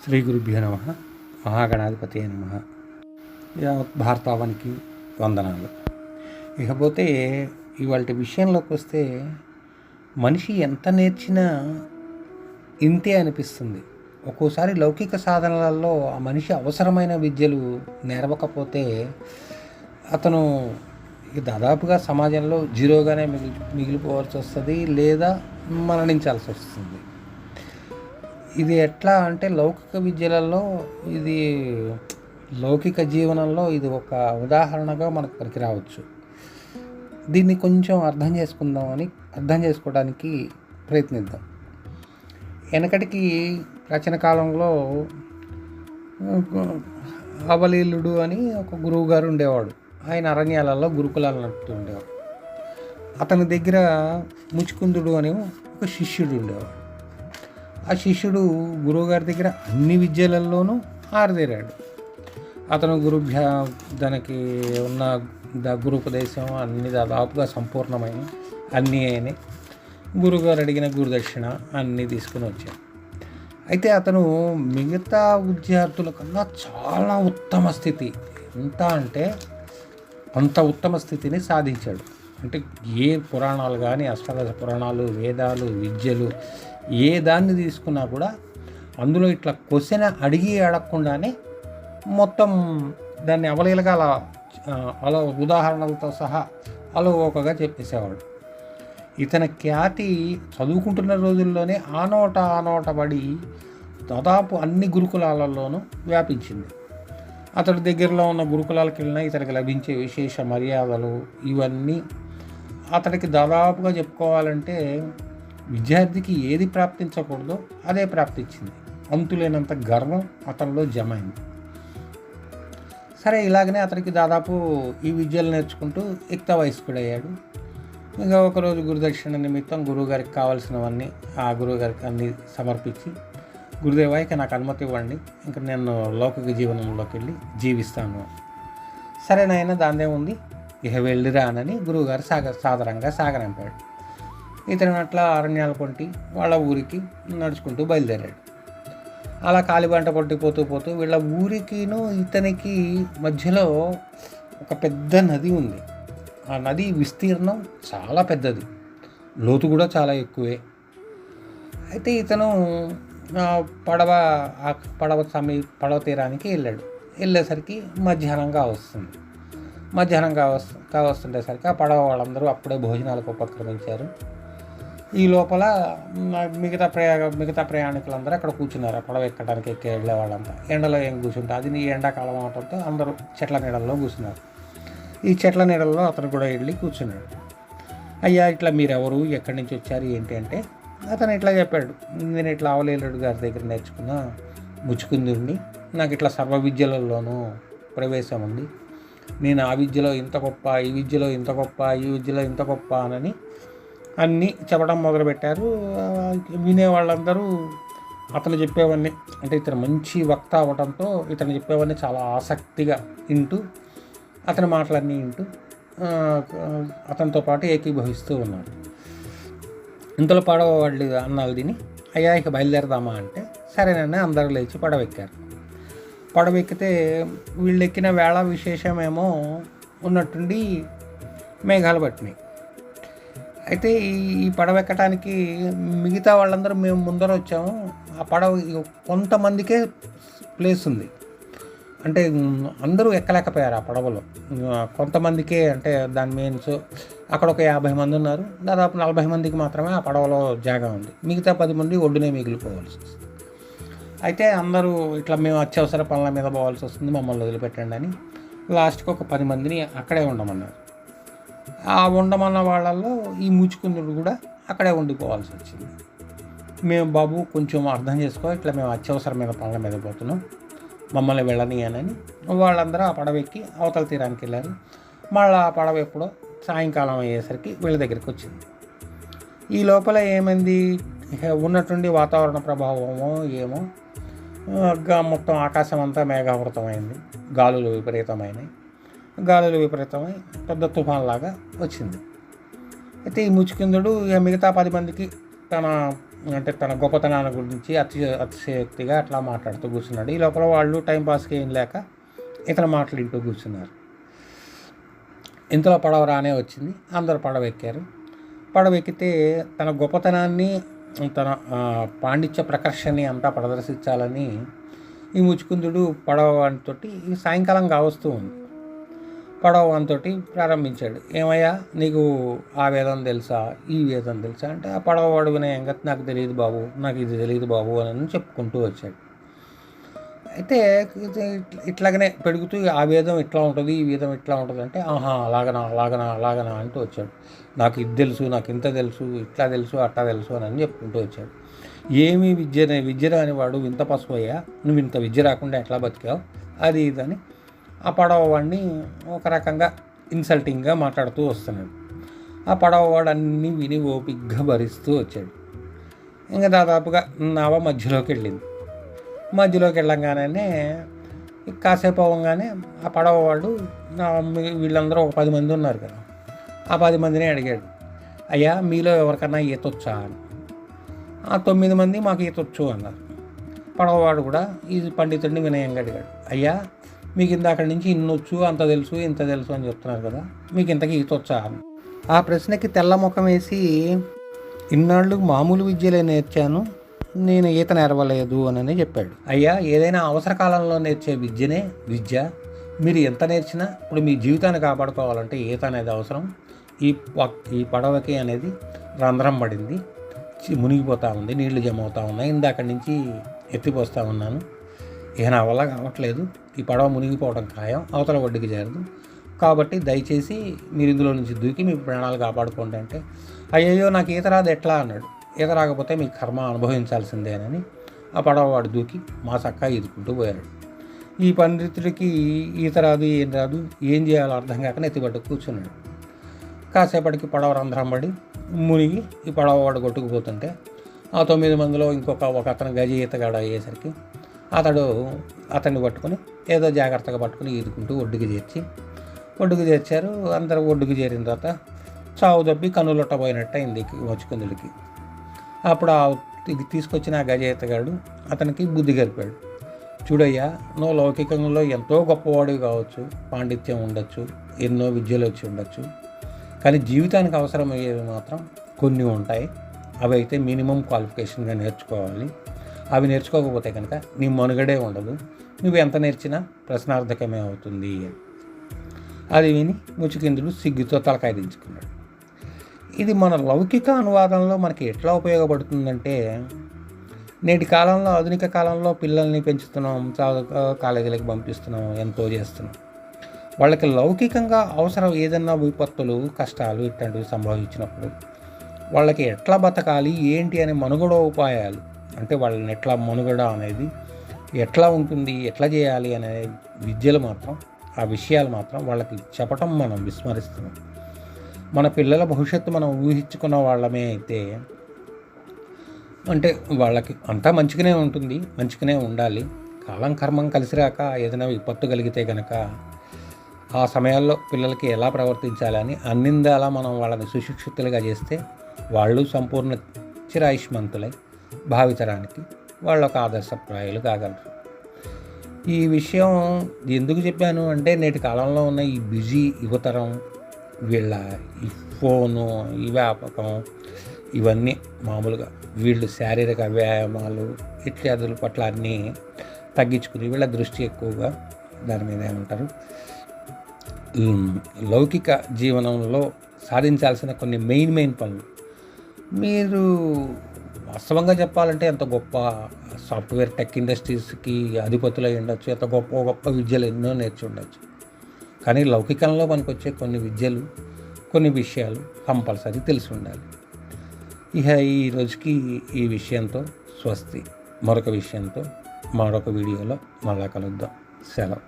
శ్రీ గురుభ్యో నమ. మహాగణాధిపతి నమ. యావత్ భారతావనికి వందనాలు. ఇకపోతే ఇవాళ విషయంలోకి వస్తే మనిషి ఎంత నేర్చినా ఇంతే అనిపిస్తుంది. ఒక్కోసారి లౌకిక సాధనలలో ఆ మనిషి అవసరమైన విద్యలు నేర్వకపోతే అతను దాదాపుగా సమాజంలో జీరోగానే మిగిలిపోవాల్సి వస్తుంది, లేదా మరణించాల్సి వస్తుంది. ఇది ఎట్లా అంటే లౌకిక విద్యలలో ఇది లౌకిక జీవనంలో ఇది ఒక ఉదాహరణగా మనకు పనికి రావచ్చు. దీన్ని కొంచెం అర్థం చేసుకోవడానికి ప్రయత్నిద్దాం. వెనకటికి ప్రాచీన కాలంలో అవలీలుడు అని ఒక గురువు గారు ఉండేవాడు. ఆయన అరణ్యాలలో గురుకులాలు నడుపుతూ ఉండేవాడు. అతని దగ్గర ముచుకుందుడు అని ఒక శిష్యుడు ఉండేవాడు. ఆ శిష్యుడు గురువుగారి దగ్గర అన్ని విద్యలలోనూ ఆరితేరాడు. అతను దానికి ఉన్న గురుపదేశం అన్ని దాదాపుగా సంపూర్ణమైన అన్నీ అయినాయి. గురువుగారు అడిగిన గురుదక్షిణ అన్నీ తీసుకుని వచ్చాడు. అయితే అతను మిగతా విద్యార్థుల కన్నా చాలా ఉత్తమ స్థితి, ఎంత అంటే అంత ఉత్తమ స్థితిని సాధించాడు. అంటే ఏ పురాణాలు కానీ, అష్టాదశ పురాణాలు, వేదాలు, విద్యలు ఏ దాన్ని తీసుకున్నా కూడా అందులో ఇట్లా క్వశ్చన్ అడగకుండానే మొత్తం దాన్ని అవలీలగా అలా ఉదాహరణలతో సహా అలవోకగా చెప్పేసేవాడు. ఇతని ఖ్యాతి చదువుకుంటున్న రోజుల్లోనే ఆనోట పడి దాదాపు అన్ని గురుకులాలలోనూ వ్యాపించింది. అతడి దగ్గరలో ఉన్న గురుకులాలకు వెళ్ళినా ఇతనికి లభించే విశేష మర్యాదలు ఇవన్నీ అతడికి దాదాపుగా చెప్పుకోవాలంటే విద్యార్థికి ఏది ప్రాప్తించకూడదో అదే ప్రాప్తించింది. అంతులేనంత గర్వం అతనిలో జమైంది. సరే, ఇలాగనే అతనికి దాదాపు ఈ విద్యలు నేర్చుకుంటూ యుక్త వయస్కుడయ్యాడు. ఇంకా ఒకరోజు గురుదక్షిణ నిమిత్తం గురువుగారికి కావాల్సినవన్నీ ఆ గురువుగారికి అన్నీ సమర్పించి, గురుదేవా ఇక నాకు అనుమతి ఇవ్వండి, ఇంకా నేను లౌకిక జీవనంలోకి వెళ్ళి జీవిస్తాను. సరే నాయన, దాందే ఉంది, ఇక వెళ్ళిరా అని గురువుగారు సాదరంగా సాగనంపాడు. ఇతను అట్లా అరణ్యాల పొంటి వాళ్ళ ఊరికి నడుచుకుంటూ బయలుదేరాడు. అలా కాలిబంట పోతూ వీళ్ళ ఊరికిను ఇతనికి మధ్యలో ఒక పెద్ద నది ఉంది. ఆ నది విస్తీర్ణం చాలా పెద్దది, లోతు కూడా చాలా ఎక్కువే. అయితే ఇతను పడవ తీరానికి వెళ్ళాడు. వెళ్ళేసరికి మధ్యాహ్నం కావస్తుండేసరికి ఆ పడవ వాళ్ళందరూ అప్పుడే భోజనాలకు ఉపక్రమించారు. ఈ లోపల మిగతా ప్రయాణికులందరూ అక్కడ కూర్చున్నారు. పడవ ఎక్కడానికి వెళ్ళే వాళ్ళంతా ఎండలో ఏం కూర్చుంటే అది ఎండాకాలం అవడంతో అందరూ చెట్ల నీడల్లో కూర్చున్నారు. ఈ చెట్ల నీడల్లో అతను కూడా వెళ్ళి కూర్చున్నాడు. అయ్యా, ఇట్లా మీరెవరు, ఎక్కడి నుంచి వచ్చారు, ఏంటి అంటే అతను ఇట్లా చెప్పాడు. నేను ఇట్లా అవలీలుడు గారి దగ్గర నేర్చుకున్న ముచ్చుకుందుడిని, నాకు ఇట్లా సర్వ విద్యలలోనూ ప్రవేశం ఉంది. నేను ఆ విద్యలో ఇంత గొప్ప, ఈ విద్యలో ఇంత గొప్ప, ఈ విద్యలో ఇంత గొప్ప అని అన్నీ చెప్పడం మొదలుపెట్టారు. వినేవాళ్ళందరూ అతను చెప్పేవన్నీ, అంటే ఇతను మంచి వక్త అవ్వడంతో ఇతను చెప్పేవన్నీ చాలా ఆసక్తిగా వింటూ, అతని మాటలన్నీ వింటూ అతనితో పాటు ఏకీభవిస్తూ ఉన్నారు. ఇంతలో పడవ వాళ్ళు అన్నాలు తిని, అయ్యా ఇక బయలుదేరదామా అంటే సరేనని అందరూ లేచి పడవెక్కారు. పడవెక్కితే వీళ్ళు ఎక్కిన వేళ విశేషమేమో ఉన్నట్టుండి మేఘాలు పట్టినాయి. అయితే ఈ పడవ ఎక్కడానికి మిగతా వాళ్ళందరూ మేము ముందర వచ్చాము. ఆ పడవ కొంతమందికే ప్లేస్ ఉంది, అంటే అందరూ ఎక్కలేకపోయారు ఆ పడవలో. కొంతమందికే, అంటే దాని మీన్స్ అక్కడ ఒక 50 మంది ఉన్నారు, దాదాపు 40 మందికి మాత్రమే ఆ పడవలో జాగా ఉంది. మిగతా 10 మంది ఒడ్డునే మిగిలిపోవాల్సి వస్తుంది. అయితే అందరూ ఇట్లా మేము అత్యవసర పనుల మీద పోవాల్సి వస్తుంది, మమ్మల్ని వదిలిపెట్టండి అని లాస్ట్కి ఒక 10 మందిని అక్కడే ఉండమన్నారు. ఆ ఉండమన్న వాళ్ళల్లో ఈ ముచ్చుకుందుడు కూడా అక్కడే ఉండిపోవాల్సి వచ్చింది. మేము బాబు కొంచెం అర్థం చేసుకో, ఇట్లా మేము అత్యవసరమైన పనుల మీద పోతున్నాం, మమ్మల్ని వెళ్ళనీయనని వాళ్ళందరూ ఆ పడవ ఎక్కి అవతల తీరానికి వెళ్ళారు. మళ్ళీ ఆ పడవ ఎప్పుడో సాయంకాలం అయ్యేసరికి వీళ్ళ దగ్గరికి వచ్చింది. ఈ లోపల ఏమైంది, ఉన్నట్టుండి వాతావరణ ప్రభావమో ఏమో మొత్తం ఆకాశం అంతా మేఘావృతమైంది. గాలులు విపరీతమై పెద్ద తుఫాన్లాగా వచ్చింది. అయితే ఈ ముచ్చుకుందుడు మిగతా 10 మందికి తన అంటే తన గొప్పతనాల గురించి అతిశయోక్తిగా అట్లా మాట్లాడుతూ కూర్చున్నాడు. ఈ లోపల వాళ్ళు టైంపాస్కి ఏం లేక ఇతను మాటలు వింటూ కూర్చున్నారు. ఇంతలో పడవ రానే వచ్చింది. అందరూ పడవ ఎక్కారు. పడవ ఎక్కితే తన గొప్పతనాన్ని, తన పాండిత్య ప్రకర్షని అంతా ప్రదర్శించాలని ఈ ముచుకుందుడు పడవ వానితోటి సాయంకాలం కావస్తూ ఉంది. పడవ వానితోటి ప్రారంభించాడు. ఏమయ్యా, నీకు ఆ వేదం తెలుసా, ఈ వేదం తెలుసా అంటే, ఆ పడవ వాడు వినయంగా నాకు తెలియదు బాబు, నాకు ఇది తెలియదు బాబు అని చెప్పుకుంటూ వచ్చాడు. అయితే ఇట్లాగనే పెరుగుతూ ఆ వేదం ఇట్లా ఉంటుంది, ఈ వేదం ఇట్లా ఉంటుంది అంటే, ఆహా అలాగనా అంటూ వచ్చాడు. నాకు ఇది తెలుసు, నాకు ఇంత తెలుసు, ఇట్లా తెలుసు, అట్లా తెలుసు అని చెప్పుకుంటూ వచ్చాడు. ఏమీ విద్య రానివాడు ఇంత పసుపోయా, నువ్వు ఇంత విద్య రాకుండా ఎట్లా బతికావు, అది ఇదని ఆ పడవ వాడిని ఒక రకంగా ఇన్సల్టింగ్గా మాట్లాడుతూ వస్తున్నాడు. ఆ పడవ వాడు అన్నీ విని ఓపిగ్గా భరిస్తూ వచ్చాడు. ఇంకా దాదాపుగా నావ మధ్యలోకి వెళ్ళంగానే కాసేపు అవ్వగానే ఆ పడవ వాడు వీళ్ళందరూ ఒక 10 మంది ఉన్నారు కదా, ఆ 10 మందిని అడిగాడు, అయ్యా మీలో ఎవరికన్నా ఈతొచ్చా అని. ఆ 9 మంది మాకు ఈతొచ్చు అన్నారు. పడవవాడు కూడా ఈ పండితుడిని వినయంగా అడిగాడు, అయ్యా మీకు ఇందాక నుంచి ఇన్నొచ్చు, అంత తెలుసు, ఇంత తెలుసు అని చెప్తున్నారు కదా, మీకు ఇంతకీ ఈతొచ్చా అని. ఆ ప్రశ్నకి తెల్ల ముఖం వేసి, ఇన్నాళ్ళు మామూలు విద్యలే నేర్చాను, నేను ఈత నేర్వలేదు అని చెప్పాడు. అయ్యా, ఏదైనా అవసర కాలంలో నేర్చే విద్యనే విద్య. మీరు ఎంత నేర్చినా ఇప్పుడు మీ జీవితాన్ని కాపాడుకోవాలంటే ఈత అనేది అవసరం. ఈ పడవకి అనేది రంధ్రం పడింది, మునిగిపోతూ ఉంది, నీళ్లు జమ అవుతూ ఉన్నాయి, ఇందాక నుంచి ఎత్తిపోస్తూ ఉన్నాను, ఇక నా వల్ల కావట్లేదు, ఈ పడవ మునిగిపోవడం ఖాయం, అవతల ఒడ్డుకి చేరదు, కాబట్టి దయచేసి మీరు ఇందులో నుంచి దూకి మీ ప్రాణాలు కాపాడుకోండి అంటే, అయ్యయ్యో నాకు ఈత రాదు ఎట్లా అన్నాడు. ఈత రాకపోతే మీ కర్మ అనుభవించాల్సిందేనని ఆ పడవవాడు దూకి మా చక్కా ఈదుకుంటూ పోయాడు. ఈ పండితుడికి ఈత రాదు, ఏం చేయాలో అర్థం కాక నెత్తిపట్టు కూర్చున్నాడు. కాసేపటికి పడవ రంధ్రం పడి మునిగి ఈ పడవవాడు కొట్టుకుపోతుంటే ఆ 9 మందిలో ఒక అతను గజ ఈతగాడు అయ్యేసరికి అతన్ని పట్టుకొని ఏదో జాగ్రత్తగా పట్టుకుని ఈదుకుంటూ ఒడ్డుకు చేర్చారు. అందరూ ఒడ్డుకు చేరిన తర్వాత చావు దబ్బి కన్నులొట్టబోయినట్టు అయింది మచ్చుకుందుడికి. అప్పుడు తీసుకొచ్చిన ఆ గజ ఈతగాడు అతనికి బుద్ధి గరిపాడు. చూడయ్యా, నువ్వు లౌకికంలో ఎంతో గొప్పవాడివి కావచ్చు, పాండిత్యం ఉండొచ్చు, ఎన్నో విద్యలు వచ్చి ఉండొచ్చు, కానీ జీవితానికి అవసరమయ్యేవి మాత్రం కొన్ని ఉంటాయి. అవి అయితే మినిమం క్వాలిఫికేషన్గా నేర్చుకోవాలి. అవి నేర్చుకోకపోతే కనుక నీ మనుగడే ఉండదు, నువ్వు ఎంత నేర్చినా ప్రశ్నార్థకమే అవుతుంది. అది విని ముచికింద్రుడు సిగ్గుతో తలకాయ దించుకున్నాడు. ఇది మన లౌకిక అనువాదంలో మనకి ఎట్లా ఉపయోగపడుతుందంటే, నేటి కాలంలో, ఆధునిక కాలంలో పిల్లల్ని పెంచుతున్నాం, కాలేజీలకు పంపిస్తున్నాం, ఎంతో చేస్తున్నాం. వాళ్ళకి లౌకికంగా అవసరం ఏదన్నా విపత్తులు, కష్టాలు ఇట్లాంటివి సంభవించినప్పుడు వాళ్ళకి ఎట్లా బతకాలి, ఏంటి అనే మనుగడ ఉపాయాలు, అంటే వాళ్ళని ఎట్లా మనుగడ అనేది ఎట్లా ఉంటుంది, ఎట్లా చేయాలి అనే విద్యలు మాత్రం, ఆ విషయాలు మాత్రం వాళ్ళకి చెప్పటం మనం విస్మరిస్తున్నాం. మన పిల్లల భవిష్యత్తు మనం ఊహించుకున్న వాళ్ళమే అయితే, అంటే వాళ్ళకి అంతా మంచిగానే ఉంటుంది, మంచిగానే ఉండాలి. కాలం కర్మం కలిసి రాక ఏదైనా విపత్తు కలిగితే కనుక ఆ సమయాల్లో పిల్లలకి ఎలా ప్రవర్తించాలని అన్నిందాలా మనం వాళ్ళని సుశిక్షితులుగా చేస్తే వాళ్ళు సంపూర్ణ చిరాయుష్మంతులై భావితరానికి వాళ్ళు ఒక ఆదర్శప్రాయాలు కాగలరు. ఈ విషయం ఎందుకు చెప్పాను అంటే, నేటి కాలంలో ఉన్న ఈ బిజీ యువతరం, వీళ్ళ ఈ ఫోను, ఈ వ్యాపకం, ఇవన్నీ మామూలుగా వీళ్ళు శారీరక వ్యాయామాలు ఇత్యాదుల పట్ల అన్నీ తగ్గించుకుని వీళ్ళ దృష్టి ఎక్కువగా దాని మీద ఏమంటారు, లౌకిక జీవనంలో సాధించాల్సిన కొన్ని మెయిన్ పనులు. మీరు వాస్తవంగా చెప్పాలంటే ఎంత గొప్ప సాఫ్ట్వేర్ టెక్ ఇండస్ట్రీస్కి అధిపతులు అయి ఉండొచ్చు, ఎంత గొప్ప విద్యలు ఎన్నో నేర్చి ఉండొచ్చు, కానీ లౌకికంలో మనకు వచ్చే కొన్ని విద్యలు, కొన్ని విషయాలు కంపల్సరీ తెలిసి ఉండాలి. ఇక ఈ రోజుకి ఈ విషయంతో స్వస్తి. మరొక విషయంతో మరొక వీడియోలో మళ్ళా కలుద్దాం. సెలవు.